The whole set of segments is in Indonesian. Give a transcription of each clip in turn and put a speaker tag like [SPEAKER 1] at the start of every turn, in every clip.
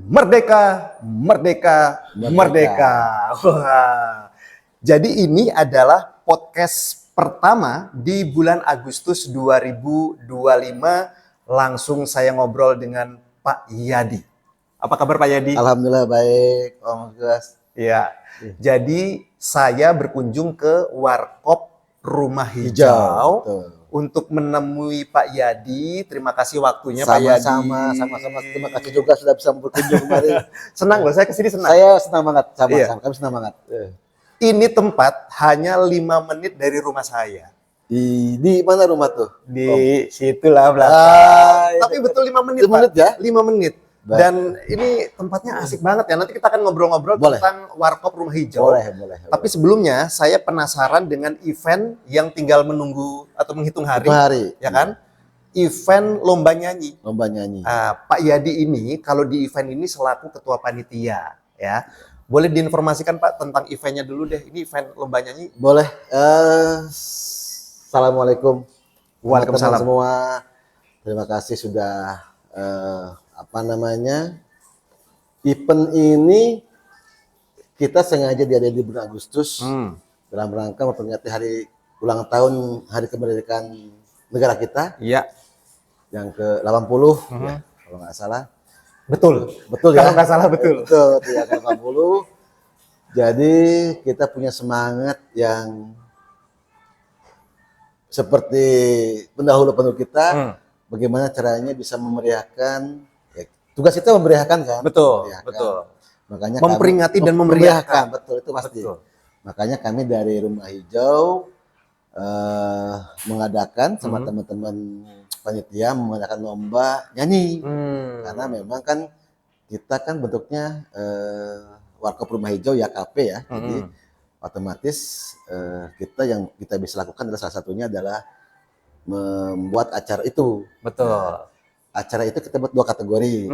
[SPEAKER 1] Merdeka, merdeka, merdeka. Wah. Jadi ini adalah podcast pertama di bulan Agustus 2025. Langsung saya ngobrol dengan Pak Yadi. Apa kabar Pak Yadi?
[SPEAKER 2] Alhamdulillah baik, Om Gas.
[SPEAKER 1] Ya. Jadi saya berkunjung ke Warkop Rumah Hijau.
[SPEAKER 2] Betul.
[SPEAKER 1] Untuk menemui Pak Yadi. Terima kasih waktunya Pak Yadi.
[SPEAKER 2] Sama-sama. Terima kasih juga sudah bisa berkunjung kemarin.
[SPEAKER 1] Senang loh, saya kesini senang.
[SPEAKER 2] Saya senang banget, sama-sama. Kami senang banget.
[SPEAKER 1] Ini tempat hanya 5 menit dari rumah saya.
[SPEAKER 2] Di mana rumah tuh?
[SPEAKER 1] Di situlah belakang. Tapi betul 5 menit,
[SPEAKER 2] 5 menit ya?
[SPEAKER 1] 5 menit.
[SPEAKER 2] Baik.
[SPEAKER 1] Dan ini tempatnya asik banget ya. Nanti kita akan ngobrol-ngobrol tentang Warkop Rumah Hijau.
[SPEAKER 2] Boleh.
[SPEAKER 1] Tapi sebelumnya saya penasaran dengan event yang tinggal menunggu atau menghitung hari. Ya kan? Event lomba nyanyi.
[SPEAKER 2] Lomba nyanyi.
[SPEAKER 1] Pak Yadi ini kalau di event ini selaku ketua panitia ya. Boleh diinformasikan Pak tentang eventnya dulu deh. Ini event lomba nyanyi.
[SPEAKER 2] Boleh. Assalamualaikum.
[SPEAKER 1] Waalaikumsalam
[SPEAKER 2] semua. Terima kasih sudah event ini kita sengaja diadain di bulan Agustus dalam rangka memperingati hari ulang tahun Hari Kemerdekaan negara kita.
[SPEAKER 1] Iya.
[SPEAKER 2] Yang ke-80 ya, kalau nggak salah.
[SPEAKER 1] Betul
[SPEAKER 2] ya.
[SPEAKER 1] Kalau nggak salah betul
[SPEAKER 2] ya, ke-80. Jadi kita punya semangat yang seperti pendahulu kita. Bagaimana caranya bisa memeriahkan, ya, tugas kita memeriahkan kan?
[SPEAKER 1] Betul.
[SPEAKER 2] Makanya
[SPEAKER 1] memperingati dan memeriahkan.
[SPEAKER 2] Betul, itu pasti.
[SPEAKER 1] Betul.
[SPEAKER 2] Makanya kami dari Rumah Hijau mengadakan sama teman-teman panitia mengadakan lomba nyanyi. Karena memang kan kita kan bentuknya Warkop Rumah Hijau ya KP ya. Jadi otomatis yang kita bisa lakukan adalah salah satunya adalah membuat acara itu.
[SPEAKER 1] Betul.
[SPEAKER 2] Acara itu kita buat 2 kategori.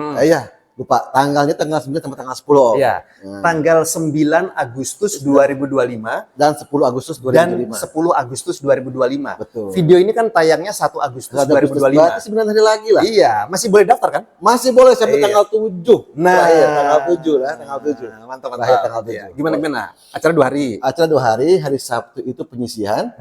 [SPEAKER 2] Lupa tanggalnya tanggal 9 sampai tanggal 10.
[SPEAKER 1] Iya. Tanggal 9 Agustus 2025
[SPEAKER 2] dan 10 Agustus 2025.
[SPEAKER 1] Dan 10 Agustus 2025.
[SPEAKER 2] Betul.
[SPEAKER 1] Video ini kan tayangnya 1 Agustus 2025.
[SPEAKER 2] Berarti 9 hari lagi lah.
[SPEAKER 1] Iya, masih boleh daftar kan?
[SPEAKER 2] Masih boleh sampai tanggal 7. Tanggal 7 lah, tanggal 7.
[SPEAKER 1] Mantap.
[SPEAKER 2] Tanggal 7.
[SPEAKER 1] Iya. Gimana? Acara 2 hari.
[SPEAKER 2] Acara 2 hari, hari Sabtu itu penyisihan.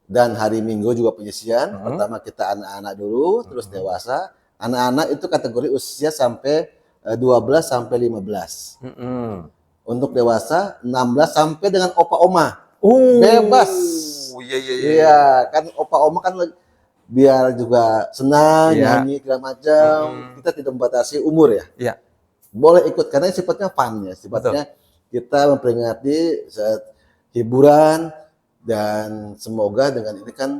[SPEAKER 2] Dan hari Minggu juga penyisihan. Pertama kita anak-anak dulu, terus dewasa. Anak-anak itu kategori usia sampai 12 sampai 15. Untuk dewasa 16 sampai dengan opa-oma. Bebas. Iya, kan opa-oma kan biar juga senang nyanyi segala macam. Kita tidak membatasi umur ya.
[SPEAKER 1] Iya.
[SPEAKER 2] Boleh ikut karena sifatnya fun ya. Sifatnya kita memperingati hiburan. Dan semoga dengan ini kan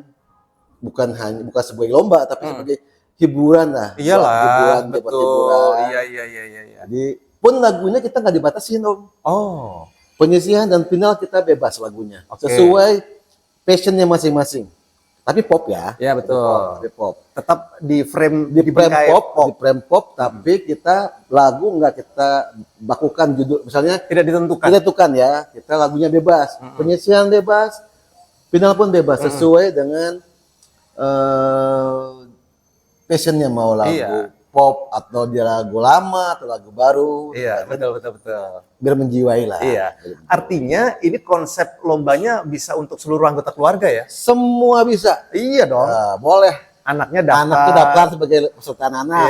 [SPEAKER 2] bukan sebagai lomba tapi sebagai hiburan lah.
[SPEAKER 1] Iyalah,
[SPEAKER 2] betul.
[SPEAKER 1] Iya.
[SPEAKER 2] Jadi pun lagunya kita nggak dibatasin Om.
[SPEAKER 1] Oh.
[SPEAKER 2] Penyisihan dan final kita bebas lagunya. Sesuai passionnya masing-masing. Tapi pop ya.
[SPEAKER 1] Iya betul.
[SPEAKER 2] Tapi pop.
[SPEAKER 1] Tetap di frame
[SPEAKER 2] pop, tapi kita lagu nggak kita bakukan judul. Misalnya
[SPEAKER 1] tidak ditentukan
[SPEAKER 2] ya. Kita lagunya bebas. Penyisihan bebas. Final pun bebas sesuai dengan passionnya, mau lagu pop atau dia lagu lama atau lagu baru.
[SPEAKER 1] Iya, betul.
[SPEAKER 2] Biar menjiwai lah.
[SPEAKER 1] Iya. Artinya ini konsep lombanya bisa untuk seluruh anggota keluarga ya?
[SPEAKER 2] Semua bisa.
[SPEAKER 1] Iya dong.
[SPEAKER 2] Boleh.
[SPEAKER 1] Anaknya
[SPEAKER 2] daftar sebagai peserta anak.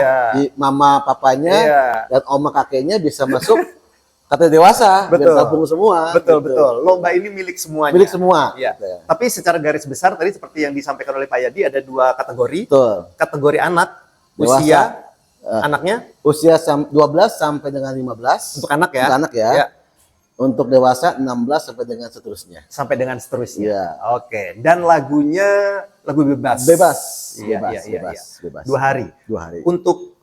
[SPEAKER 2] Mama papanya dan oma kakeknya bisa masuk kata dewasa, biar gabung semua.
[SPEAKER 1] Betul. Lomba ini milik semuanya.
[SPEAKER 2] Milik semua.
[SPEAKER 1] Iya. Tapi secara garis besar tadi seperti yang disampaikan oleh Pak Yadi ada 2 kategori.
[SPEAKER 2] Betul.
[SPEAKER 1] Kategori anak,
[SPEAKER 2] dewasa,
[SPEAKER 1] usia anaknya
[SPEAKER 2] usia 12 sampai dengan 15.
[SPEAKER 1] Untuk anak ya.
[SPEAKER 2] Untuk anak ya. Untuk dewasa 16 sampai dengan seterusnya. Iya.
[SPEAKER 1] Oke. Dan lagunya lagu bebas.
[SPEAKER 2] Bebas.
[SPEAKER 1] 2 hari. Untuk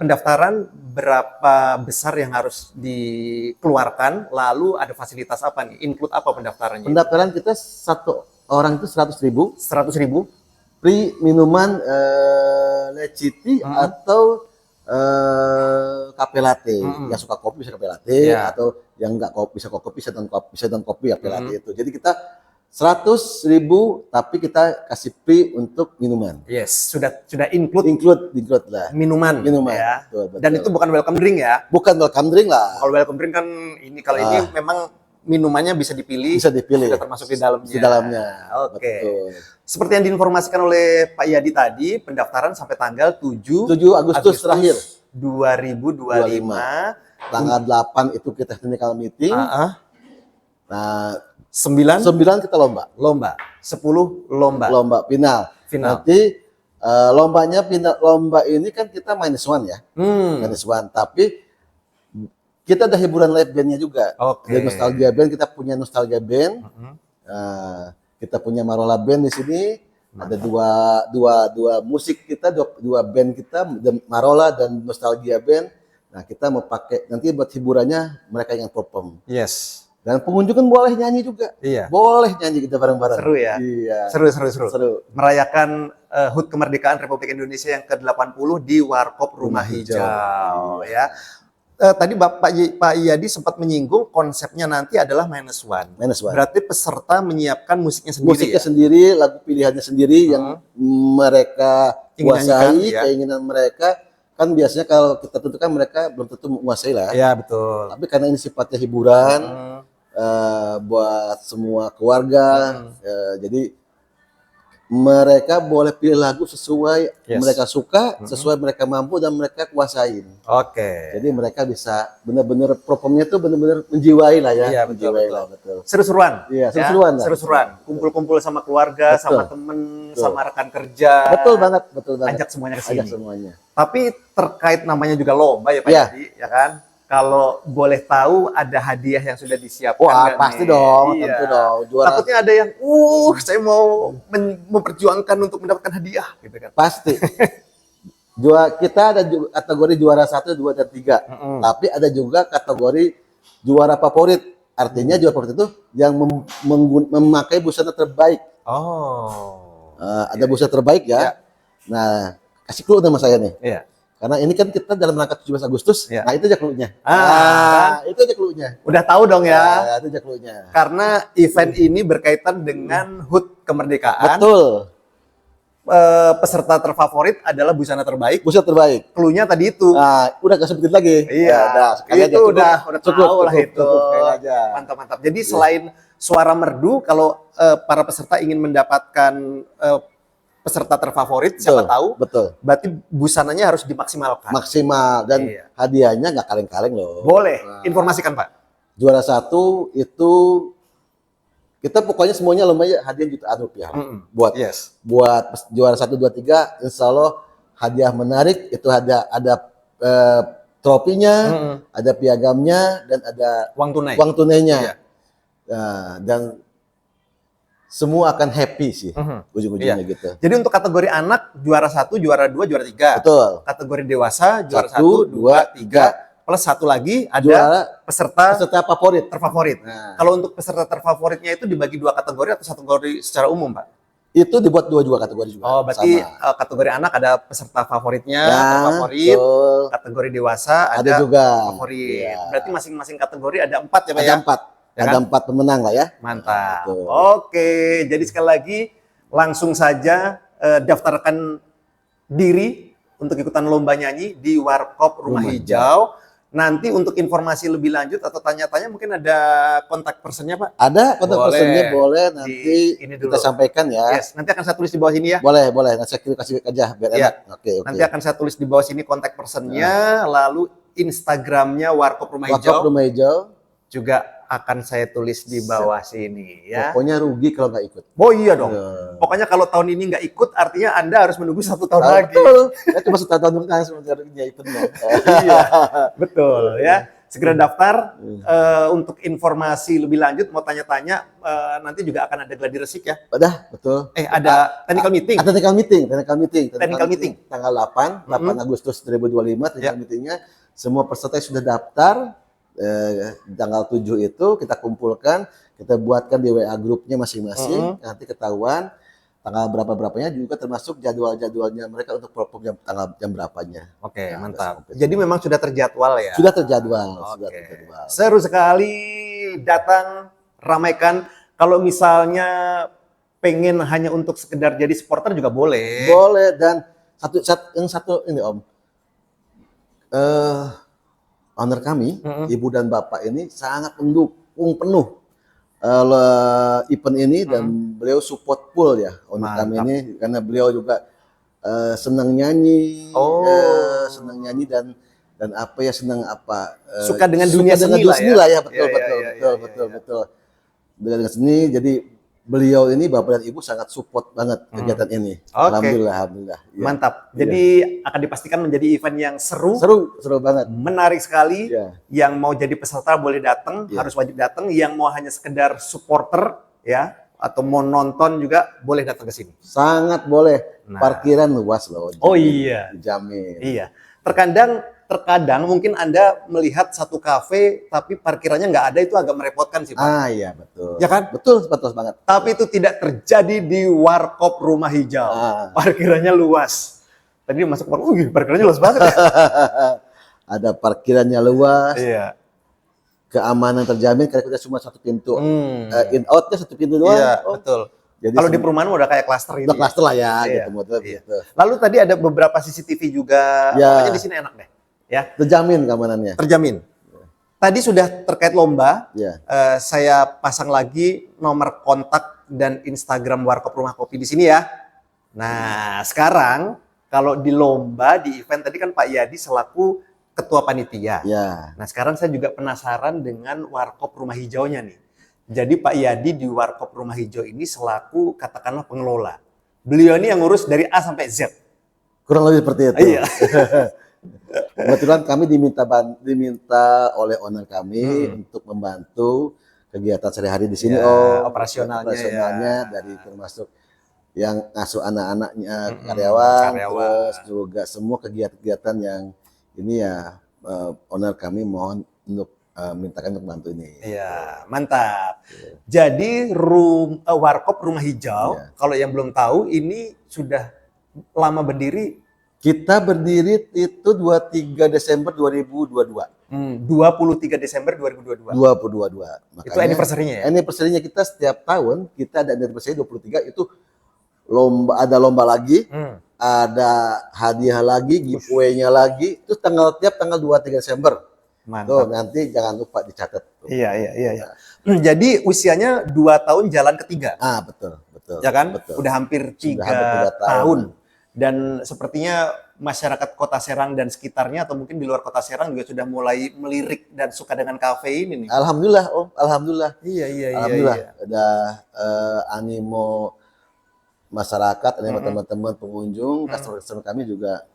[SPEAKER 1] pendaftaran berapa besar yang harus dikeluarkan, lalu ada fasilitas apa nih? Include apa pendaftarannya?
[SPEAKER 2] Pendaftaran kita 1 orang itu 100.000.
[SPEAKER 1] 100.000.
[SPEAKER 2] Free minuman leciti atau kafe latte. Yang suka kopi bisa kafe latte atau yang enggak kopi bisa kopi, bisa non kopi kafe latte itu. Jadi kita 100.000 tapi kita kasih free untuk minuman.
[SPEAKER 1] Yes, sudah include
[SPEAKER 2] Include lah.
[SPEAKER 1] minuman ya.
[SPEAKER 2] Betul.
[SPEAKER 1] Dan itu bukan welcome drink ya.
[SPEAKER 2] Bukan welcome drink lah.
[SPEAKER 1] Kalau welcome drink kan ini memang minumannya bisa dipilih. Sudah termasuk di dalamnya.
[SPEAKER 2] Di dalamnya.
[SPEAKER 1] Oke. Seperti yang diinformasikan oleh Pak Yadi tadi, pendaftaran sampai tanggal 7
[SPEAKER 2] Agustus terakhir
[SPEAKER 1] 2025.
[SPEAKER 2] Tanggal 8 itu kita technical meeting. Nah, 9 kita lomba.
[SPEAKER 1] 10 lomba.
[SPEAKER 2] Lomba final. Nanti lomba ini kan kita -1 ya. -1, tapi kita ada hiburan live bandnya juga. Dari Nostalgia Band, kita punya Nostalgia Band. Kita punya Marola Band di sini. Ada dua musik kita, dua band kita, Marola dan Nostalgia Band. Nah, kita mau pakai nanti buat hiburannya mereka yang perform.
[SPEAKER 1] Yes.
[SPEAKER 2] Dan pengunjung kan boleh nyanyi juga.
[SPEAKER 1] Iya.
[SPEAKER 2] Boleh nyanyi kita bareng-bareng.
[SPEAKER 1] Seru ya.
[SPEAKER 2] Iya.
[SPEAKER 1] Seru. Merayakan HUT Kemerdekaan Republik Indonesia yang ke-80 di Warkop Rumah Hijau ya. Tadi Pak Yadi sempat menyinggung konsepnya nanti adalah -1. Berarti peserta menyiapkan musiknya sendiri.
[SPEAKER 2] Lagu pilihannya sendiri yang mereka kuasai, keinginan mereka. Kan biasanya kalau kita tentukan mereka belum tentu menguasai lah.
[SPEAKER 1] Iya, betul.
[SPEAKER 2] Tapi karena ini sifatnya hiburan buat semua keluarga, jadi mereka boleh pilih lagu sesuai mereka suka, sesuai mereka mampu dan mereka kuasain. Jadi mereka bisa benar-benar performnya tuh benar-benar menjiwai lah ya.
[SPEAKER 1] Iya, betul. Seru-seruan.
[SPEAKER 2] Iya,
[SPEAKER 1] seru-seruan. Kumpul-kumpul sama keluarga, sama temen, sama rekan kerja.
[SPEAKER 2] Betul banget.
[SPEAKER 1] Ajak semuanya ke sini.
[SPEAKER 2] Ajak semuanya.
[SPEAKER 1] Tapi terkait namanya juga lomba ya Pak Yadi, ya kan? Kalau boleh tahu ada hadiah yang sudah disiapkan.
[SPEAKER 2] Wah, pasti dong, tentu dong.
[SPEAKER 1] Takutnya ada yang, saya mau memperjuangkan untuk mendapatkan hadiah, gitu kan?
[SPEAKER 2] Pasti. Kita ada kategori juara 1, 2, dan 3. Tapi ada juga kategori juara favorit. Artinya juara favorit itu yang memakai busana terbaik. Ada busana terbaik ya. Nah, kasih clue nama saya nih.
[SPEAKER 1] Iya.
[SPEAKER 2] Karena ini kan kita dalam rangka 17 Agustus, nah itu aja clue-nya. Itu aja clue-nya.
[SPEAKER 1] Udah tahu dong ya.
[SPEAKER 2] Itu aja clue-nya.
[SPEAKER 1] Karena event ini berkaitan dengan HUT Kemerdekaan.
[SPEAKER 2] Betul.
[SPEAKER 1] Peserta terfavorit adalah busana terbaik.
[SPEAKER 2] Busana terbaik.
[SPEAKER 1] Clue-nya tadi itu.
[SPEAKER 2] Udah gak sebutin lagi.
[SPEAKER 1] Iya.
[SPEAKER 2] Itu
[SPEAKER 1] udah tahu lah itu.
[SPEAKER 2] Aja.
[SPEAKER 1] Mantap. Jadi selain suara merdu, kalau para peserta ingin mendapatkan peserta terfavorit, siapa tahu.
[SPEAKER 2] Betul.
[SPEAKER 1] Berarti busananya harus dimaksimalkan.
[SPEAKER 2] Maksimal dan hadiahnya nggak kaleng-kaleng loh.
[SPEAKER 1] Boleh. Informasikan Pak.
[SPEAKER 2] Juara 1 itu kita pokoknya semuanya lomba hadiah jutaan rupiah. Buat juara 1, 2, 3, insya Allah hadiah menarik. Itu ada trofinya, ada piagamnya, dan ada uang tunainya. Dan semua akan happy sih, ujung-ujungnya gitu.
[SPEAKER 1] Jadi untuk kategori anak, juara 1, juara 2, juara 3.
[SPEAKER 2] Betul.
[SPEAKER 1] Kategori dewasa, juara 1, 2, 3. Plus satu lagi ada
[SPEAKER 2] juara
[SPEAKER 1] peserta
[SPEAKER 2] terfavorit.
[SPEAKER 1] Nah. Kalau untuk peserta terfavoritnya itu dibagi 2 kategori atau 1 kategori secara umum, Pak?
[SPEAKER 2] Itu dibuat 2 kategori juga.
[SPEAKER 1] Berarti kategori anak ada peserta favoritnya, favorit. Betul. Kategori dewasa ada juga favorit. Berarti masing-masing kategori ada 4 ya, Pak?
[SPEAKER 2] Ada 4. Ya ada kan? 4 pemenang lah ya.
[SPEAKER 1] Mantap. Oke, jadi sekali lagi langsung saja daftarkan diri untuk ikutan lomba nyanyi di Warkop Rumah Hijau. Nanti untuk informasi lebih lanjut atau tanya-tanya mungkin ada kontak personnya Pak?
[SPEAKER 2] Ada kontak personnya, boleh nanti kita sampaikan ya.
[SPEAKER 1] Nanti akan saya tulis di bawah sini ya.
[SPEAKER 2] Boleh. Nanti saya kasih aja biar enak. Oke.
[SPEAKER 1] Nanti akan saya tulis di bawah sini kontak personnya, lalu Instagramnya Warkop Rumah Hijau.
[SPEAKER 2] Warkop Rumah Hijau.
[SPEAKER 1] Juga akan saya tulis di bawah sini ya.
[SPEAKER 2] Pokoknya rugi kalau nggak ikut.
[SPEAKER 1] Oh iya dong. Pokoknya kalau tahun ini nggak ikut artinya Anda harus menunggu 1 tahun lagi.
[SPEAKER 2] Ya cuma 1 tahun kan sebenarnya ikutnya.
[SPEAKER 1] Iya, betul ya. Segera daftar. Untuk informasi lebih lanjut mau tanya-tanya nanti juga akan ada gladi resik ya.
[SPEAKER 2] Betul.
[SPEAKER 1] Ada technical meeting.
[SPEAKER 2] Technical meeting. Tanggal 8 Agustus 2025 technical meetingnya. Semua peserta sudah daftar. Tanggal 7 itu kita kumpulkan, kita buatkan di WA grupnya masing-masing, nanti ketahuan tanggal berapanya juga termasuk jadwalnya mereka untuk perform jam berapanya.
[SPEAKER 1] Oke, mantap. Jadi memang sudah terjadwal ya?
[SPEAKER 2] Sudah terjadwal.
[SPEAKER 1] Seru sekali, datang ramaikan Kalau misalnya pengen hanya untuk sekedar jadi supporter juga boleh.
[SPEAKER 2] Boleh. Dan yang satu ini Om, owner kami, ibu dan bapak ini sangat mendukung penuh event ini dan beliau support full ya owner kami ini, karena beliau juga senang nyanyi, senang nyanyi dan apa ya, senang apa,
[SPEAKER 1] Suka dengan dunia seni
[SPEAKER 2] lah ya, betul,
[SPEAKER 1] Iya,
[SPEAKER 2] betul,
[SPEAKER 1] iya,
[SPEAKER 2] betul,
[SPEAKER 1] iya,
[SPEAKER 2] betul,
[SPEAKER 1] iya.
[SPEAKER 2] betul. Dengan seni, jadi beliau ini bapak dan ibu sangat support banget kegiatan ini. Alhamdulillah, alhamdulillah. Ya.
[SPEAKER 1] Mantap. Jadi akan dipastikan menjadi event yang seru,
[SPEAKER 2] seru banget,
[SPEAKER 1] menarik sekali.
[SPEAKER 2] ya.
[SPEAKER 1] Yang mau jadi peserta boleh datang, harus wajib datang. Yang mau hanya sekedar supporter ya, atau mau nonton juga boleh datang ke sini.
[SPEAKER 2] Sangat boleh. Parkiran luas loh.
[SPEAKER 1] Oh iya.
[SPEAKER 2] Dijamin.
[SPEAKER 1] Iya. Terkadang mungkin Anda melihat satu kafe tapi parkirannya nggak ada, itu agak merepotkan sih Pak.
[SPEAKER 2] Ah iya, betul.
[SPEAKER 1] Ya kan?
[SPEAKER 2] Betul, betul banget.
[SPEAKER 1] Tapi itu tidak terjadi di Warkop Rumah Hijau. Parkirannya luas. Tadi masuk parkirannya luas banget ya.
[SPEAKER 2] Ada parkirannya luas.
[SPEAKER 1] Iya.
[SPEAKER 2] Keamanan terjamin karena kita cuma satu pintu. In outnya satu pintu doang.
[SPEAKER 1] Iya, betul.
[SPEAKER 2] Jadi
[SPEAKER 1] kalau di perumahan udah kayak klaster ini.
[SPEAKER 2] Udah klaster lah ya,
[SPEAKER 1] Iya,
[SPEAKER 2] gitu, betul,
[SPEAKER 1] iya.
[SPEAKER 2] gitu.
[SPEAKER 1] Lalu tadi ada beberapa CCTV juga.
[SPEAKER 2] Ya.
[SPEAKER 1] Pokoknya di sini enak deh. Ya.
[SPEAKER 2] Terjamin keamanannya.
[SPEAKER 1] Terjamin. Tadi sudah terkait lomba.
[SPEAKER 2] Ya.
[SPEAKER 1] Saya pasang lagi nomor kontak dan Instagram Warkop Rumah Kopi di sini ya. Nah, sekarang kalau di lomba, di event tadi kan Pak Yadi selaku ketua panitia.
[SPEAKER 2] Ya.
[SPEAKER 1] Nah, sekarang saya juga penasaran dengan Warkop Rumah Hijaunya nih. Jadi Pak Yadi di Warkop Rumah Hijau ini selaku katakanlah pengelola. Beliau ini yang ngurus dari A sampai Z.
[SPEAKER 2] Kurang lebih seperti itu.
[SPEAKER 1] Iya.
[SPEAKER 2] Kebetulan kami diminta oleh owner kami untuk membantu kegiatan sehari-hari di sini.
[SPEAKER 1] Ya, operasionalnya
[SPEAKER 2] dari termasuk yang ngasuh anak-anaknya, karyawan, terus juga semua kegiatan-kegiatan yang ini ya owner kami mohon untuk mintakan untuk bantu ini.
[SPEAKER 1] Iya, mantap. Jadi Warkop Rumah Hijau, kalau yang belum tahu ini sudah lama berdiri.
[SPEAKER 2] Kita berdiri itu 23 Desember 2022.
[SPEAKER 1] 23 Desember 2022.
[SPEAKER 2] 2022. Makanya,
[SPEAKER 1] itu anniversary-nya ya?
[SPEAKER 2] Anniversary-nya kita setiap tahun, kita ada anniversary 23 itu ada lomba lagi, ada hadiah lagi, giveaway-nya lagi. Itu tiap tanggal 23 Desember.
[SPEAKER 1] Mantap.
[SPEAKER 2] Tuh, nanti jangan lupa dicatat.
[SPEAKER 1] Iya. Jadi usianya 2 tahun jalan ketiga.
[SPEAKER 2] Betul.
[SPEAKER 1] Ya kan?
[SPEAKER 2] Betul.
[SPEAKER 1] Udah hampir 3
[SPEAKER 2] hampir 3
[SPEAKER 1] tahun. Dan sepertinya masyarakat Kota Serang dan sekitarnya atau mungkin di luar Kota Serang juga sudah mulai melirik dan suka dengan kafe ini nih.
[SPEAKER 2] Alhamdulillah, Om. Alhamdulillah.
[SPEAKER 1] Iya.
[SPEAKER 2] Alhamdulillah. Ada animo masyarakat, animo teman-teman pengunjung, customer kami juga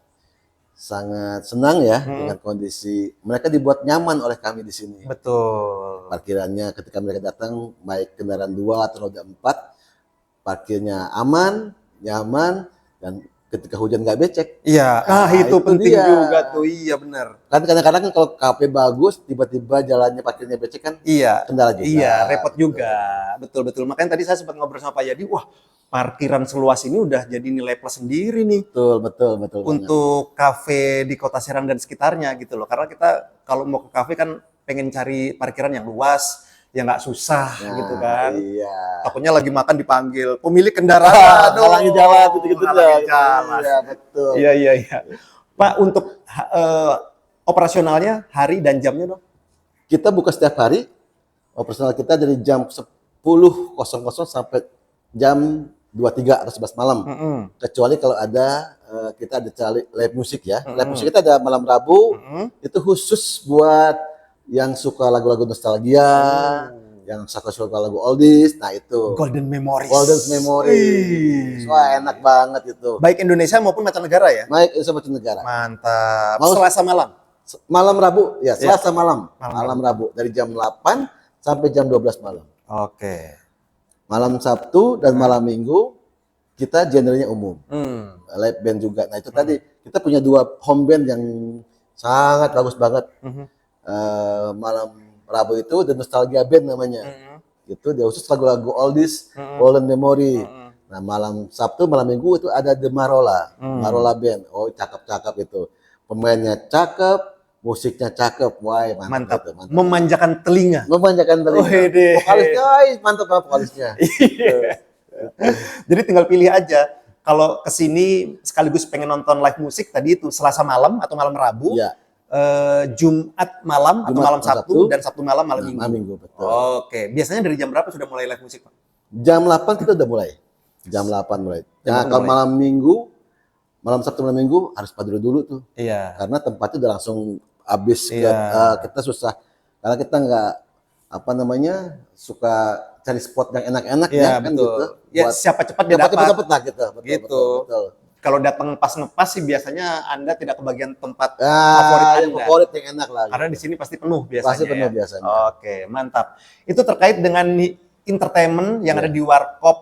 [SPEAKER 2] sangat senang ya dengan kondisi mereka dibuat nyaman oleh kami di sini.
[SPEAKER 1] Betul.
[SPEAKER 2] Parkirannya ketika mereka datang baik kendaraan 2 atau roda 4, parkirnya aman, nyaman, dan ketika hujan nggak becek.
[SPEAKER 1] Iya. Itu penting juga tuh. Iya benar.
[SPEAKER 2] Kan kadang-kadang kan kalau kafe bagus tiba-tiba jalannya parkirnya becek kan.
[SPEAKER 1] Iya.
[SPEAKER 2] Kendala juga.
[SPEAKER 1] Iya, repot juga. Betul. Makanya tadi saya sempat ngobrol sama Pak Yadi, wah parkiran seluas ini udah jadi nilai plus sendiri nih.
[SPEAKER 2] Betul.
[SPEAKER 1] Untuk kafe di Kota Serang dan sekitarnya gitu loh. Karena kita kalau mau ke kafe kan pengen cari parkiran yang luas, yang nggak susah gitu kan.
[SPEAKER 2] Iya.
[SPEAKER 1] Takutnya lagi makan dipanggil pemilik kendaraan.
[SPEAKER 2] Halangi jalan gitu-gitu.
[SPEAKER 1] Halangi jalan.
[SPEAKER 2] Iya, betul.
[SPEAKER 1] Iya. Pak, untuk operasionalnya hari dan jamnya dong?
[SPEAKER 2] Kita buka setiap hari. Operasional kita dari jam 10.00 sampai jam 23 atau 11 malam. Kecuali kalau ada kita ada live musik ya. Live musik kita ada malam Rabu. Itu khusus buat yang suka lagu-lagu nostalgia, yang suka lagu oldies. Nah itu
[SPEAKER 1] Golden Memories.
[SPEAKER 2] Wah, enak banget itu.
[SPEAKER 1] Baik Indonesia maupun mancanegara ya?
[SPEAKER 2] Baik Indonesia mancanegara.
[SPEAKER 1] Mantap. Selasa malam?
[SPEAKER 2] Malam Rabu, ya Selasa malam. Malam Rabu dari jam 8 sampai jam 12 malam.
[SPEAKER 1] Oke.
[SPEAKER 2] Malam Sabtu dan malam Minggu kita genrenya umum. Live band juga. Nah itu tadi kita punya 2 home band yang sangat bagus banget. Malam Rabu itu The Nostalgia Band namanya. Itu dia khusus lagu-lagu oldies, Golden Memory. Nah malam Sabtu, malam Minggu itu ada The Marola Band. Oh cakep-cakep itu. Pemainnya cakep, musiknya cakep, wah
[SPEAKER 1] Mantap.
[SPEAKER 2] itu, mantap.
[SPEAKER 1] Memanjakan telinga.
[SPEAKER 2] Memanjakan telinga.
[SPEAKER 1] Wede.
[SPEAKER 2] Vokalisnya, ay, mantap banget vokalisnya.
[SPEAKER 1] Iya. Jadi tinggal pilih aja. Kalau kesini sekaligus pengen nonton live musik tadi itu Selasa malam atau malam Rabu,
[SPEAKER 2] Iya.
[SPEAKER 1] Jumat malam atau
[SPEAKER 2] Jumat
[SPEAKER 1] malam
[SPEAKER 2] malam
[SPEAKER 1] Sabtu,
[SPEAKER 2] Sabtu,
[SPEAKER 1] dan Sabtu malam malam
[SPEAKER 2] Nah,
[SPEAKER 1] Minggu.
[SPEAKER 2] malam Minggu, betul.
[SPEAKER 1] Oke, biasanya dari jam berapa sudah mulai live musik, Pak?
[SPEAKER 2] Jam 8 kita udah mulai. Jam 8 mulai.
[SPEAKER 1] Jam
[SPEAKER 2] Nah,
[SPEAKER 1] 8
[SPEAKER 2] kalau
[SPEAKER 1] mulai.
[SPEAKER 2] malam Minggu, malam Sabtu malam Minggu harus pada dulu tuh.
[SPEAKER 1] Iya.
[SPEAKER 2] Karena tempatnya udah langsung habis
[SPEAKER 1] Iya.
[SPEAKER 2] kita susah. Karena kita nggak apa namanya suka cari spot yang enak-enak
[SPEAKER 1] Iya,
[SPEAKER 2] ya kan
[SPEAKER 1] betul.
[SPEAKER 2] gitu.
[SPEAKER 1] Ya,
[SPEAKER 2] Buat
[SPEAKER 1] siapa cepat dia
[SPEAKER 2] dapat
[SPEAKER 1] dapat.
[SPEAKER 2] lah gitu. Betul,
[SPEAKER 1] Gitu.
[SPEAKER 2] betul, betul.
[SPEAKER 1] Kalau datang pas ngepas sih biasanya Anda tidak kebagian tempat
[SPEAKER 2] Ah,
[SPEAKER 1] favorit
[SPEAKER 2] yang
[SPEAKER 1] Anda.
[SPEAKER 2] favorit yang enak lah.
[SPEAKER 1] Karena
[SPEAKER 2] gitu.
[SPEAKER 1] di sini pasti penuh biasanya.
[SPEAKER 2] Pasti penuh
[SPEAKER 1] ya.
[SPEAKER 2] biasanya.
[SPEAKER 1] Oke, mantap. Itu terkait dengan entertainment yang
[SPEAKER 2] Iya.
[SPEAKER 1] ada di Warkop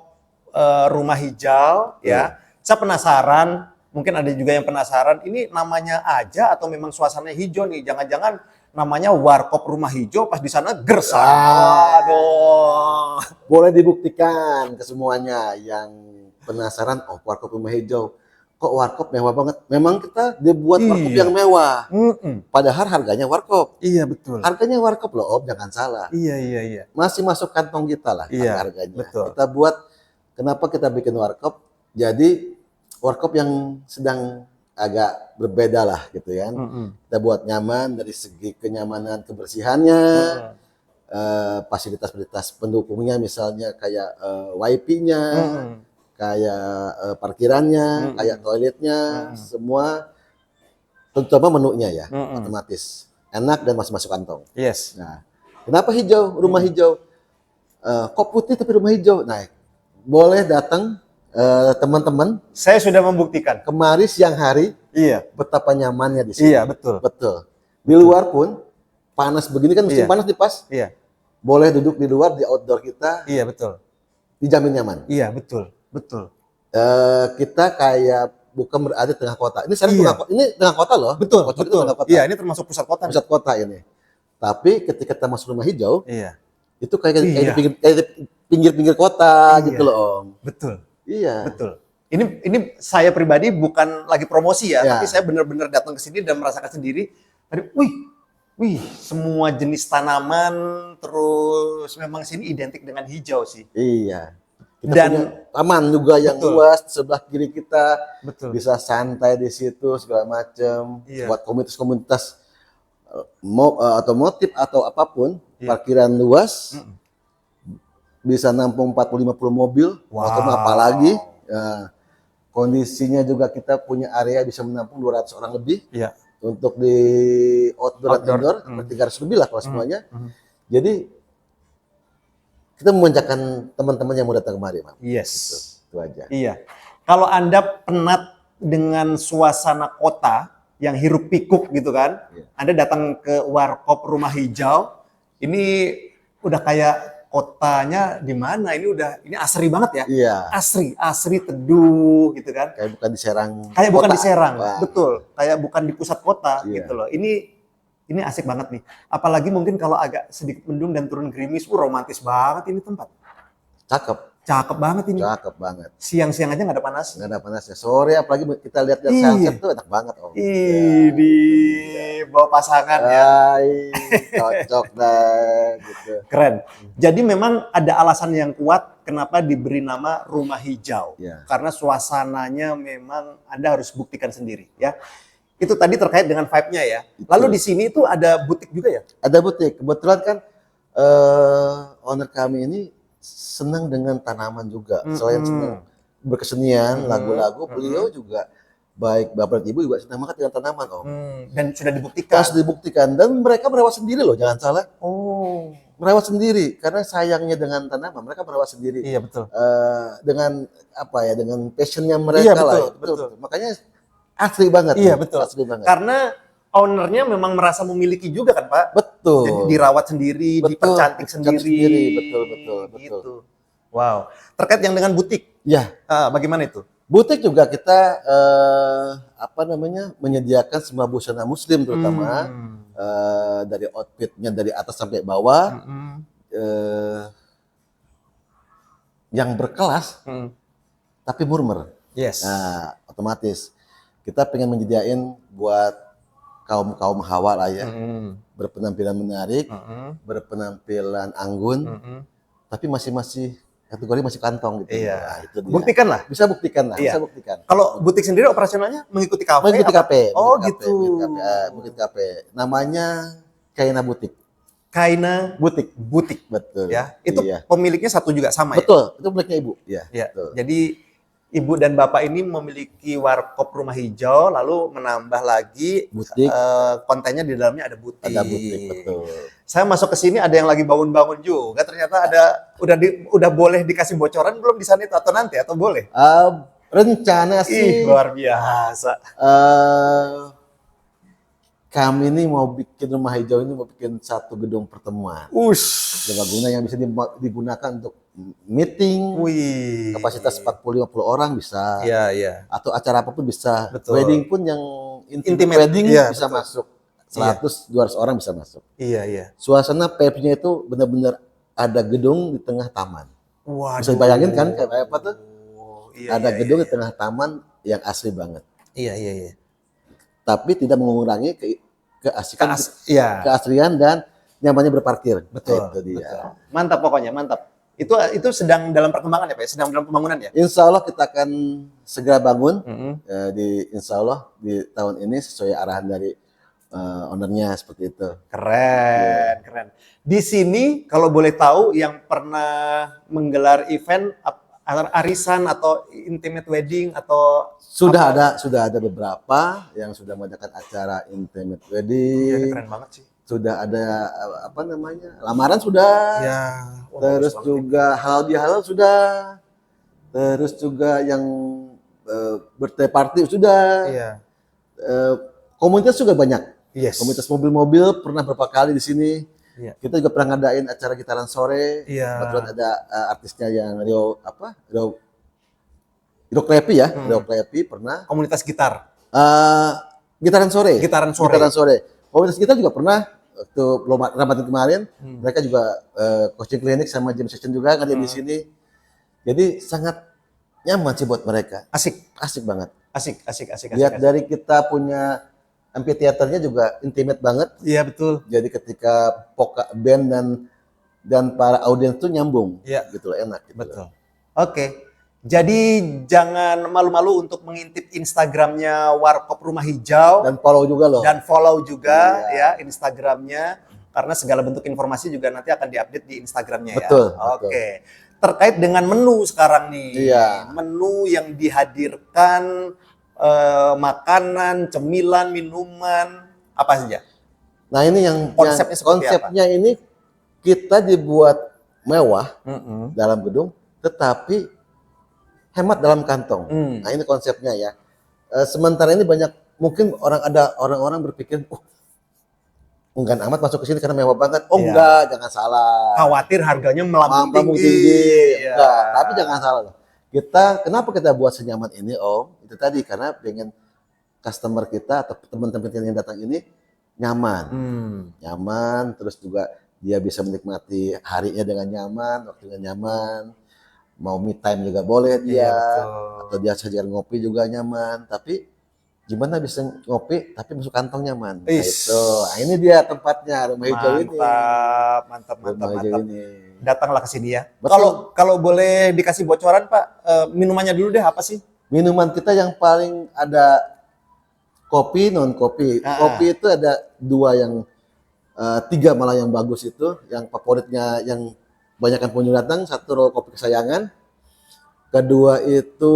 [SPEAKER 1] Rumah Hijau ya. Saya penasaran, mungkin ada juga yang penasaran, ini namanya aja atau memang suasananya hijau nih? Jangan-jangan namanya Warkop Rumah Hijau pas di sana gersang.
[SPEAKER 2] Ah.
[SPEAKER 1] Waduh.
[SPEAKER 2] Boleh dibuktikan ke semuanya yang penasaran, oh warkop rumah hijau. Kok warkop mewah banget? Memang kita dibuat warkop
[SPEAKER 1] Iya.
[SPEAKER 2] yang mewah.
[SPEAKER 1] Mm-mm.
[SPEAKER 2] Padahal harganya warkop.
[SPEAKER 1] Iya betul.
[SPEAKER 2] Harganya warkop loh, Om, jangan salah.
[SPEAKER 1] Iya.
[SPEAKER 2] Masih masuk kantong kita lah
[SPEAKER 1] Iya,
[SPEAKER 2] harganya.
[SPEAKER 1] betul.
[SPEAKER 2] Kita buat, kenapa kita bikin warkop? Jadi warkop yang sedang agak berbeda lah gitu ya.
[SPEAKER 1] Mm-mm.
[SPEAKER 2] Kita buat nyaman dari segi kenyamanan, kebersihannya, fasilitas-fasilitas pendukungnya misalnya kayak wifi-nya,
[SPEAKER 1] Mm-mm.
[SPEAKER 2] kayak parkirannya,
[SPEAKER 1] Mm-mm.
[SPEAKER 2] kayak toiletnya,
[SPEAKER 1] Mm-mm.
[SPEAKER 2] semua terutama menunya ya,
[SPEAKER 1] Mm-mm.
[SPEAKER 2] otomatis enak dan masih masuk kantong.
[SPEAKER 1] Yes.
[SPEAKER 2] Nah, kenapa hijau? Rumah hijau. Kok putih tapi rumah hijau? Nah, boleh datang teman-teman
[SPEAKER 1] Saya sudah membuktikan.
[SPEAKER 2] kemari siang hari
[SPEAKER 1] Iya.
[SPEAKER 2] betapa nyamannya di sini.
[SPEAKER 1] Iya, betul.
[SPEAKER 2] Betul. Di luar pun panas begini kan musim
[SPEAKER 1] Iya.
[SPEAKER 2] panas nih pas.
[SPEAKER 1] Iya.
[SPEAKER 2] Boleh duduk di luar di outdoor kita
[SPEAKER 1] Iya, betul.
[SPEAKER 2] dijamin nyaman.
[SPEAKER 1] Iya, betul. Betul.
[SPEAKER 2] Kita kayak bukan berada di tengah kota. Ini sekarang
[SPEAKER 1] Iya.
[SPEAKER 2] ini tengah kota loh.
[SPEAKER 1] Betul,
[SPEAKER 2] Pocor itu
[SPEAKER 1] betul.
[SPEAKER 2] tengah kota.
[SPEAKER 1] Iya, ini termasuk pusat kota.
[SPEAKER 2] Pusat kota ini. Tapi ketika kita masuk rumah hijau,
[SPEAKER 1] Iya.
[SPEAKER 2] itu kayak
[SPEAKER 1] Iya.
[SPEAKER 2] di pinggir-pinggir kota
[SPEAKER 1] Iya.
[SPEAKER 2] gitu loh, Om.
[SPEAKER 1] Betul.
[SPEAKER 2] Iya.
[SPEAKER 1] Betul. Ini saya pribadi bukan lagi promosi ya,
[SPEAKER 2] Ya.
[SPEAKER 1] tapi saya benar-benar datang ke sini dan merasakan sendiri. Tadi, wih, semua jenis tanaman, terus memang sini identik dengan hijau sih.
[SPEAKER 2] Iya. Kita
[SPEAKER 1] Dan-
[SPEAKER 2] punya taman juga yang
[SPEAKER 1] Betul.
[SPEAKER 2] luas di sebelah kiri kita.
[SPEAKER 1] Betul.
[SPEAKER 2] Bisa santai di situ segala macam.
[SPEAKER 1] Iya.
[SPEAKER 2] Buat komunitas-komunitas otomotif atau apapun,
[SPEAKER 1] Iya.
[SPEAKER 2] parkiran luas.
[SPEAKER 1] Mm-mm.
[SPEAKER 2] Bisa nampung 40-50 mobil,
[SPEAKER 1] Wow.
[SPEAKER 2] motor mah apalagi. Ya, kondisinya juga kita punya area bisa menampung 200 orang lebih
[SPEAKER 1] Iya.
[SPEAKER 2] untuk di outdoor dan
[SPEAKER 1] Outdoor.
[SPEAKER 2] indoor, 300 lebih lah kalau semuanya.
[SPEAKER 1] Mhm.
[SPEAKER 2] Jadi kita memanjakan teman-teman yang mau datang kemari, Mam.
[SPEAKER 1] Yes.
[SPEAKER 2] Itu aja.
[SPEAKER 1] Iya. Kalau Anda penat dengan suasana kota yang hiruk pikuk gitu kan,
[SPEAKER 2] Iya.
[SPEAKER 1] Anda datang ke Warkop Rumah Hijau, ini udah kayak kotanya di mana? Ini asri banget ya.
[SPEAKER 2] Iya,
[SPEAKER 1] Asri teduh gitu kan.
[SPEAKER 2] kayak bukan di Serang.
[SPEAKER 1] Kayak bukan
[SPEAKER 2] kota.
[SPEAKER 1] di Serang,
[SPEAKER 2] Wah,
[SPEAKER 1] betul. Kayak bukan di pusat kota
[SPEAKER 2] Iya.
[SPEAKER 1] gitu loh. Ini asik banget nih. Apalagi mungkin kalau agak sedikit mendung dan turun gerimis, romantis banget ini tempat.
[SPEAKER 2] Cakep,
[SPEAKER 1] Cakep banget ini.
[SPEAKER 2] cakep banget.
[SPEAKER 1] Siang-siang aja nggak ada panas.
[SPEAKER 2] Nggak ada panasnya. Sore apalagi kita lihat
[SPEAKER 1] Iya.
[SPEAKER 2] sunset tuh enak banget, Om.
[SPEAKER 1] Ini bawa pasangan ya.
[SPEAKER 2] Ay, cocok deh gitu.
[SPEAKER 1] Keren. Jadi memang ada alasan yang kuat kenapa diberi nama Rumah Hijau.
[SPEAKER 2] Ya.
[SPEAKER 1] Karena suasananya memang Anda harus buktikan sendiri ya. Itu tadi terkait dengan vibe-nya ya. Lalu di sini itu ada butik juga ya?
[SPEAKER 2] Ada butik. Kebetulan kan owner kami ini senang dengan tanaman juga. Selain senang berkesenian, lagu-lagu, beliau juga baik bapak dan ibu juga senang banget dengan tanaman, Om.
[SPEAKER 1] Dan sudah dibuktikan.
[SPEAKER 2] Harus dibuktikan dan mereka merawat sendiri loh, jangan salah.
[SPEAKER 1] Oh,
[SPEAKER 2] Merawat sendiri karena sayangnya dengan tanaman, mereka merawat sendiri.
[SPEAKER 1] iya betul.
[SPEAKER 2] Dengan apa ya, dengan passionnya mereka
[SPEAKER 1] Iya,
[SPEAKER 2] lah.
[SPEAKER 1] betul.
[SPEAKER 2] Makanya asli banget.
[SPEAKER 1] Iya,
[SPEAKER 2] nih,
[SPEAKER 1] betul.
[SPEAKER 2] Asli banget.
[SPEAKER 1] Karena ownernya memang merasa memiliki juga kan Pak?
[SPEAKER 2] Betul.
[SPEAKER 1] Jadi dirawat sendiri,
[SPEAKER 2] Betul,
[SPEAKER 1] dipercantik
[SPEAKER 2] dipercantik
[SPEAKER 1] sendiri.
[SPEAKER 2] sendiri, betul.
[SPEAKER 1] Gitu. Wow. Terkait yang dengan butik,
[SPEAKER 2] Ya,
[SPEAKER 1] bagaimana itu?
[SPEAKER 2] butik juga kita menyediakan semua busana muslim terutama dari outfitnya dari atas sampai bawah yang berkelas tapi murmer.
[SPEAKER 1] Yes.
[SPEAKER 2] Nah, otomatis kita pengen menyediain buat kaum hawa lah ya,
[SPEAKER 1] Mm-mm.
[SPEAKER 2] berpenampilan menarik,
[SPEAKER 1] Mm-mm.
[SPEAKER 2] berpenampilan anggun,
[SPEAKER 1] Mm-mm.
[SPEAKER 2] tapi masih kategori masih kantong gitu.
[SPEAKER 1] Iya.
[SPEAKER 2] Nah, itu dia.
[SPEAKER 1] Buktikan lah.
[SPEAKER 2] Bisa buktikan lah,
[SPEAKER 1] Iya.
[SPEAKER 2] bisa buktikan.
[SPEAKER 1] Kalau butik sendiri operasionalnya mengikuti kafe?
[SPEAKER 2] Mengikuti
[SPEAKER 1] apa?
[SPEAKER 2] kafe,
[SPEAKER 1] Oh
[SPEAKER 2] mengikuti
[SPEAKER 1] gitu.
[SPEAKER 2] kafe, mengikuti kafe. Namanya Kaina Butik.
[SPEAKER 1] Kaina
[SPEAKER 2] Butik,
[SPEAKER 1] Butik.
[SPEAKER 2] betul.
[SPEAKER 1] Ya, itu
[SPEAKER 2] Iya.
[SPEAKER 1] pemiliknya satu juga sama ya?
[SPEAKER 2] Betul, itu miliknya ibu. Iya.
[SPEAKER 1] Ya.
[SPEAKER 2] Betul.
[SPEAKER 1] Jadi ibu dan bapak ini memiliki warkop rumah hijau, lalu menambah lagi
[SPEAKER 2] Butik,
[SPEAKER 1] kontennya di dalamnya ada butik.
[SPEAKER 2] ada butik, betul.
[SPEAKER 1] Saya masuk ke sini ada yang lagi bangun-bangun juga. Ternyata ada udah boleh dikasih bocoran belum di sana itu atau nanti atau boleh?
[SPEAKER 2] Rencana sih
[SPEAKER 1] Luar biasa.
[SPEAKER 2] kami ini mau bikin rumah hijau ini mau bikin satu gedung pertemuan. Guna yang bisa digunakan untuk meeting,
[SPEAKER 1] Wih.
[SPEAKER 2] kapasitas 40-50 orang bisa.
[SPEAKER 1] Iya, iya.
[SPEAKER 2] Atau acara apapun bisa.
[SPEAKER 1] Betul.
[SPEAKER 2] Wedding pun yang intimate wedding
[SPEAKER 1] Iya,
[SPEAKER 2] bisa
[SPEAKER 1] betul.
[SPEAKER 2] masuk. 100-200 orang bisa masuk.
[SPEAKER 1] Iya, iya.
[SPEAKER 2] Suasana PEP-nya itu benar-benar ada gedung di tengah taman.
[SPEAKER 1] Waduh.
[SPEAKER 2] Bisa dibayangin kan kayak apa tuh?
[SPEAKER 1] Iya,
[SPEAKER 2] Ada
[SPEAKER 1] iya,
[SPEAKER 2] gedung
[SPEAKER 1] iya.
[SPEAKER 2] di tengah taman yang asli banget.
[SPEAKER 1] Iya, iya, iya.
[SPEAKER 2] Tapi tidak mengurangi keasikan,
[SPEAKER 1] Iya.
[SPEAKER 2] keaslian dan nyamannya berparkir.
[SPEAKER 1] Betul,
[SPEAKER 2] Nah, itu dia.
[SPEAKER 1] betul. Mantap pokoknya, mantap. Itu sedang dalam perkembangan ya, Pak? Sedang dalam pembangunan ya?
[SPEAKER 2] Insya Allah kita akan segera bangun
[SPEAKER 1] Mm-mm.
[SPEAKER 2] insya Allah di tahun ini sesuai arahan dari ownernya seperti itu.
[SPEAKER 1] Keren, keren. Di sini kalau boleh tahu yang pernah menggelar event arisan atau intimate wedding atau
[SPEAKER 2] Sudah ada beberapa yang sudah mengadakan acara intimate
[SPEAKER 1] Iya,
[SPEAKER 2] wedding.
[SPEAKER 1] keren banget sih.
[SPEAKER 2] Sudah ada apa namanya? Lamaran sudah.
[SPEAKER 1] Ya.
[SPEAKER 2] Terus juga halal sudah. Terus juga yang birthday party sudah.
[SPEAKER 1] Iya.
[SPEAKER 2] Komunitas juga banyak.
[SPEAKER 1] Yes.
[SPEAKER 2] Komunitas mobil-mobil pernah berapa kali di sini.
[SPEAKER 1] Iya.
[SPEAKER 2] Kita juga pernah ngadain acara gitaran sore.
[SPEAKER 1] Iya.
[SPEAKER 2] Kebetulan ada artisnya yang Rio Klepi ya, Rio Klepi pernah.
[SPEAKER 1] Komunitas gitar.
[SPEAKER 2] Gitaran sore.
[SPEAKER 1] Gitaran sore.
[SPEAKER 2] Gitaran sore. Komunitas kita juga pernah waktu Ramadan kemarin, mereka juga coaching klinik sama jam session juga ngadain di sini. Jadi sangat nyaman sih buat mereka.
[SPEAKER 1] Asik.
[SPEAKER 2] Asik banget.
[SPEAKER 1] Asik.
[SPEAKER 2] Lihat dari kita punya amphitheaternya juga intimate banget.
[SPEAKER 1] Iya, betul.
[SPEAKER 2] Jadi ketika band dan para audiens tuh nyambung.
[SPEAKER 1] Iya.
[SPEAKER 2] Gitu loh, enak gitu.
[SPEAKER 1] Betul. Oke. Jadi jangan malu-malu untuk mengintip Instagramnya Warkop Rumah Hijau
[SPEAKER 2] Dan follow juga loh.
[SPEAKER 1] dan follow juga
[SPEAKER 2] Iya.
[SPEAKER 1] ya Instagramnya karena segala bentuk informasi juga nanti akan diupdate di Instagramnya ya.
[SPEAKER 2] Betul,
[SPEAKER 1] Oke. Terkait dengan menu sekarang nih.
[SPEAKER 2] Iya.
[SPEAKER 1] Menu yang dihadirkan makanan, cemilan, minuman apa saja?
[SPEAKER 2] Nah ini yang
[SPEAKER 1] Konsepnya seperti
[SPEAKER 2] konsepnya ini kita dibuat mewah
[SPEAKER 1] Mm-mm.
[SPEAKER 2] dalam gedung, tetapi hemat dalam kantong.
[SPEAKER 1] Hmm.
[SPEAKER 2] Nah ini konsepnya ya. Sementara ini banyak mungkin orang-orang berpikir, enggan amat masuk ke sini karena mewah banget. Oh
[SPEAKER 1] Iya.
[SPEAKER 2] enggak, jangan salah.
[SPEAKER 1] Khawatir harganya melambung
[SPEAKER 2] Melambung
[SPEAKER 1] tinggi.
[SPEAKER 2] tinggi.
[SPEAKER 1] Iya.
[SPEAKER 2] Enggak, tapi jangan salah loh. Kenapa kita buat senyaman ini Om? Itu tadi karena pengen customer kita atau teman-teman kita yang datang ini nyaman. Nyaman, terus juga dia bisa menikmati harinya dengan nyaman, waktunya nyaman. Mau me time juga boleh dia.
[SPEAKER 1] Iya, betul.
[SPEAKER 2] Atau dia sajian ngopi juga nyaman. Tapi gimana bisa ngopi tapi masuk kantong nyaman? Nah,
[SPEAKER 1] Is.
[SPEAKER 2] itu. Nah, ini dia tempatnya rumah hijau ini.
[SPEAKER 1] Mantap.
[SPEAKER 2] Rumah hijau ini.
[SPEAKER 1] Datanglah ke sini ya.
[SPEAKER 2] Betul.
[SPEAKER 1] Kalau boleh dikasih bocoran Pak, minumannya dulu deh apa sih?
[SPEAKER 2] Minuman kita yang paling ada kopi, non kopi. Kopi itu ada tiga malah yang bagus itu. Yang favoritnya yang banyakkan pengunjung datang, satu kopi kesayangan. Kedua itu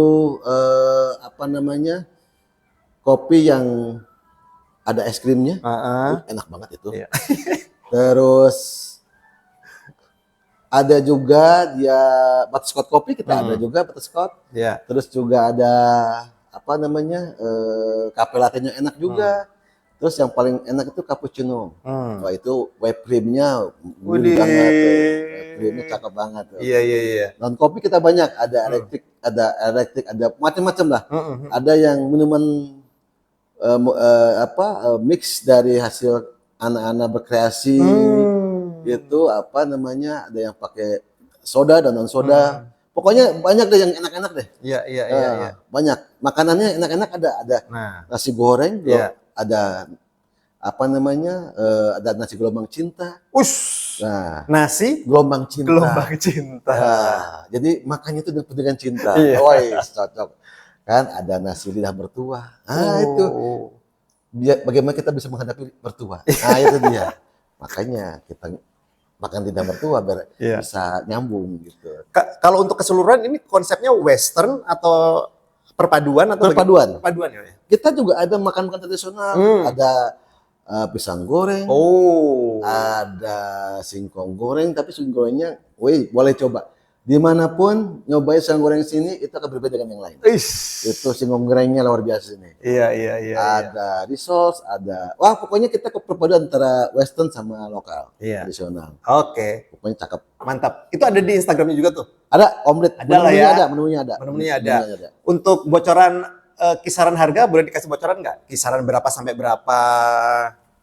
[SPEAKER 2] kopi yang ada es krimnya. Enak banget itu.
[SPEAKER 1] Iya.
[SPEAKER 2] Terus ada juga dia butterscotch kopi, kita ada juga butterscotch.
[SPEAKER 1] Iya.
[SPEAKER 2] Terus juga ada cafe latte-nya enak juga. Terus yang paling enak itu cappuccino. Wah itu whipped cream-nya
[SPEAKER 1] Widih.
[SPEAKER 2] banget tuh. Whipped cream-nya cakep banget tuh.
[SPEAKER 1] Iya.
[SPEAKER 2] Non kopi kita banyak, ada elektrik, ada macam-macam lah. Ada yang minuman mix dari hasil anak-anak berkreasi. Itu ada yang pakai soda dan non soda. Pokoknya banyak deh yang enak-enak deh.
[SPEAKER 1] Iya.
[SPEAKER 2] Banyak. Makanannya enak-enak ada
[SPEAKER 1] Nah,
[SPEAKER 2] nasi goreng,
[SPEAKER 1] Iya.
[SPEAKER 2] ada apa namanya, ada nasi gelombang cinta.
[SPEAKER 1] Ush,
[SPEAKER 2] Nah,
[SPEAKER 1] nasi
[SPEAKER 2] gelombang cinta.
[SPEAKER 1] gelombang cinta.
[SPEAKER 2] Nah, jadi makannya itu dengan cinta.
[SPEAKER 1] Iya.
[SPEAKER 2] Woi, cocok. Kan ada nasi lidah mertua. Itu
[SPEAKER 1] Oh.
[SPEAKER 2] bagaimana kita bisa menghadapi mertua. Nah, itu dia. Makanya kita makan lidah mertua biar
[SPEAKER 1] Iya.
[SPEAKER 2] bisa nyambung gitu.
[SPEAKER 1] Kalau untuk keseluruhan ini konsepnya western atau perpaduan atau
[SPEAKER 2] Perpaduan.
[SPEAKER 1] perpaduan ya?
[SPEAKER 2] Kita juga ada makan-makan tradisional, ada pisang goreng,
[SPEAKER 1] Oh.
[SPEAKER 2] ada singkong goreng, tapi singkong gorengnya, woi boleh coba. Dimanapun nyobain singkong goreng sini itu akan berbeda dengan yang lain.
[SPEAKER 1] Ish.
[SPEAKER 2] Itu singkong gorengnya luar biasa nih.
[SPEAKER 1] Iya, iya, iya.
[SPEAKER 2] Ada risol, ada, wah pokoknya kita ke perpaduan antara western sama lokal,
[SPEAKER 1] Iya.
[SPEAKER 2] tradisional.
[SPEAKER 1] Oke,
[SPEAKER 2] Pokoknya cakep.
[SPEAKER 1] mantap. Itu ada di Instagramnya juga tuh.
[SPEAKER 2] Ada omelet,
[SPEAKER 1] Ada lah ya.
[SPEAKER 2] menunya ada.
[SPEAKER 1] Menunya ada. Untuk bocoran kisaran harga boleh dikasih bocoran nggak? Kisaran berapa sampai berapa?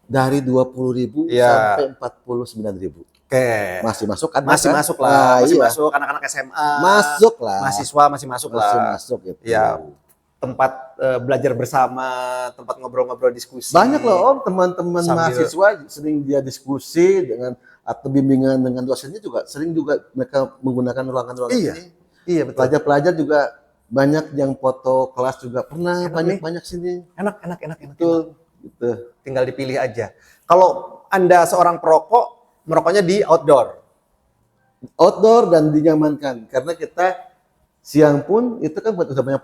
[SPEAKER 2] Dari 20.000
[SPEAKER 1] Iya.
[SPEAKER 2] sampai 49.000.
[SPEAKER 1] Oke.
[SPEAKER 2] Masih masuk kan?
[SPEAKER 1] Masih
[SPEAKER 2] kan?
[SPEAKER 1] masuk lah,
[SPEAKER 2] Nah,
[SPEAKER 1] masih
[SPEAKER 2] iya.
[SPEAKER 1] masuk anak-anak SMA.
[SPEAKER 2] Masuk lah.
[SPEAKER 1] Mahasiswa masih masuk
[SPEAKER 2] Masih
[SPEAKER 1] lah.
[SPEAKER 2] masuk gitu.
[SPEAKER 1] Ya, tempat belajar bersama, tempat ngobrol-ngobrol diskusi.
[SPEAKER 2] Banyak loh Om, teman-teman
[SPEAKER 1] Sambil-
[SPEAKER 2] mahasiswa sering dia diskusi dengan atau bimbingan dengan dosennya juga sering juga mereka menggunakan ruangan-ruangan
[SPEAKER 1] Iya.
[SPEAKER 2] ini.
[SPEAKER 1] Iya betul.
[SPEAKER 2] Pelajar-pelajar juga banyak yang foto kelas juga pernah
[SPEAKER 1] Enak
[SPEAKER 2] banyak sini.
[SPEAKER 1] Enak, enak, enak, enak.
[SPEAKER 2] Betul. Gitu.
[SPEAKER 1] Tinggal dipilih aja. Kalau Anda seorang perokok, merokoknya di outdoor.
[SPEAKER 2] Outdoor dan dinyamankan karena kita siang pun itu kan buat udah banyak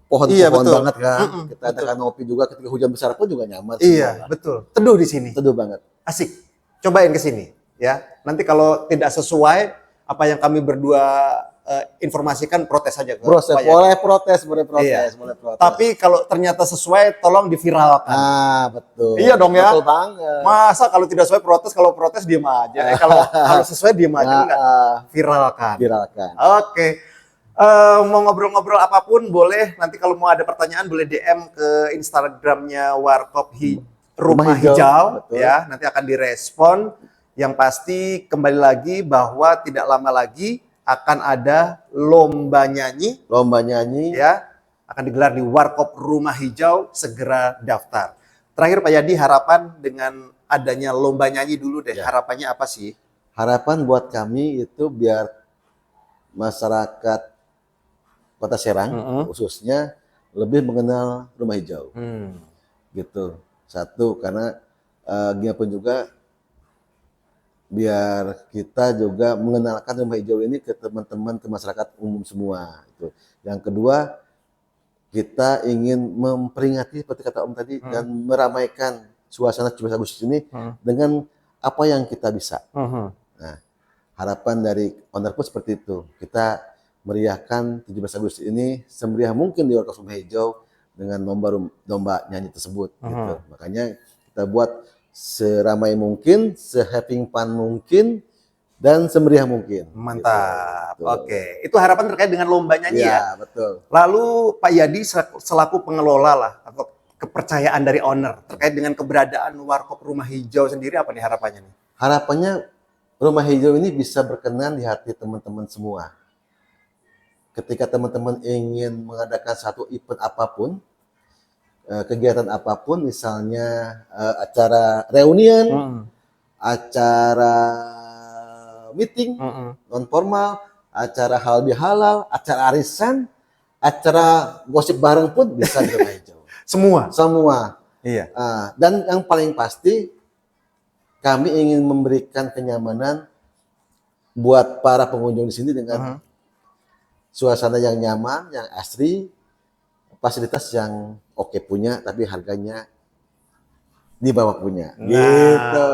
[SPEAKER 2] pohon-pohon
[SPEAKER 1] Iya, betul.
[SPEAKER 2] banget kan. Kita ada
[SPEAKER 1] betul.
[SPEAKER 2] kanopi juga ketika hujan besar pun juga nyaman.
[SPEAKER 1] Iya, betul. Teduh di sini.
[SPEAKER 2] Teduh banget.
[SPEAKER 1] Asik. Cobain ke sini ya. Nanti kalau tidak sesuai apa yang kami berdua informasikan, protes saja ke
[SPEAKER 2] Proses,
[SPEAKER 1] Pak Yadi.
[SPEAKER 2] boleh protes, boleh protes,
[SPEAKER 1] Iya.
[SPEAKER 2] boleh protes.
[SPEAKER 1] Tapi kalau ternyata sesuai, tolong diviralkan.
[SPEAKER 2] betul.
[SPEAKER 1] Iya dong ya.
[SPEAKER 2] Betul banget.
[SPEAKER 1] Masa kalau tidak sesuai protes, kalau protes diem aja. Kalau sesuai diem aja, enggak. Viralkan.
[SPEAKER 2] Viralkan.
[SPEAKER 1] Oke. Mau ngobrol-ngobrol apapun boleh. Nanti kalau mau ada pertanyaan boleh DM ke Instagramnya Warkop Rumah
[SPEAKER 2] Rumah Hijau,
[SPEAKER 1] Hijau,
[SPEAKER 2] betul.
[SPEAKER 1] ya. Nanti akan direspon. Yang pasti kembali lagi bahwa tidak lama lagi akan ada lomba nyanyi,
[SPEAKER 2] Lomba nyanyi.
[SPEAKER 1] ya. Akan digelar di Warkop Rumah Hijau. Segera daftar. Terakhir Pak Yadi, harapan dengan adanya lomba nyanyi dulu deh.
[SPEAKER 2] Ya.
[SPEAKER 1] Harapannya apa sih?
[SPEAKER 2] Harapan buat kami itu biar masyarakat Kota Serang khususnya lebih mengenal Rumah Hijau. Gitu. Satu, karena gimana pun juga biar kita juga mengenalkan Rumah Hijau ini ke teman-teman, ke masyarakat umum semua. Gitu. Yang kedua, kita ingin memperingati seperti kata Om tadi dan meramaikan suasana 17 Agustus ini dengan apa yang kita bisa. Nah, harapan dari owner pun seperti itu. Kita meriahkan 17 Agustus ini semeriah mungkin di Warkop Rumah Hijau dengan lomba nyanyi tersebut. Gitu. Makanya kita buat seramai mungkin, se-having fun mungkin, dan semeriah mungkin.
[SPEAKER 1] Mantap.
[SPEAKER 2] Gitu.
[SPEAKER 1] Oke. Itu harapan terkait dengan lomba nyanyi ya.
[SPEAKER 2] Iya, betul.
[SPEAKER 1] Lalu Pak Yadi selaku pengelola lah atau kepercayaan dari owner terkait dengan keberadaan Warkop Rumah Hijau sendiri, apa nih harapannya nih?
[SPEAKER 2] Harapannya Rumah Hijau ini bisa berkenan di hati teman-teman semua. Ketika teman-teman ingin mengadakan satu event apapun, kegiatan apapun, misalnya acara reunian, acara meeting non formal, acara halal bihalal, acara arisan, acara gosip bareng pun bisa di Rumah Hijau. Semua.
[SPEAKER 1] Iya.
[SPEAKER 2] Dan yang paling pasti kami ingin memberikan kenyamanan buat para pengunjung di sini dengan suasana yang nyaman, yang asri, fasilitas yang oke punya, tapi harganya di bawah punya. Gitu.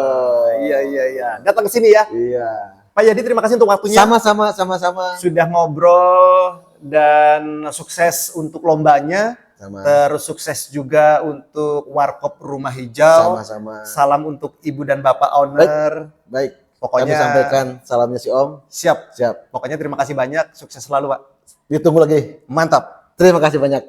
[SPEAKER 1] Iya. Datang ke sini ya.
[SPEAKER 2] Iya.
[SPEAKER 1] Pak Yadi, terima kasih untuk waktunya.
[SPEAKER 2] Sama-sama.
[SPEAKER 1] Sudah ngobrol dan sukses untuk lombanya.
[SPEAKER 2] Sama.
[SPEAKER 1] Terus sukses juga untuk Warkop Rumah Hijau.
[SPEAKER 2] Sama-sama.
[SPEAKER 1] Salam untuk Ibu dan Bapak owner.
[SPEAKER 2] Baik.
[SPEAKER 1] Pokoknya
[SPEAKER 2] Kami sampaikan salamnya si Om.
[SPEAKER 1] siap.
[SPEAKER 2] Siap.
[SPEAKER 1] Pokoknya terima kasih banyak. Sukses selalu, Pak.
[SPEAKER 2] Ditunggu lagi.
[SPEAKER 1] Mantap.
[SPEAKER 2] Terima kasih banyak.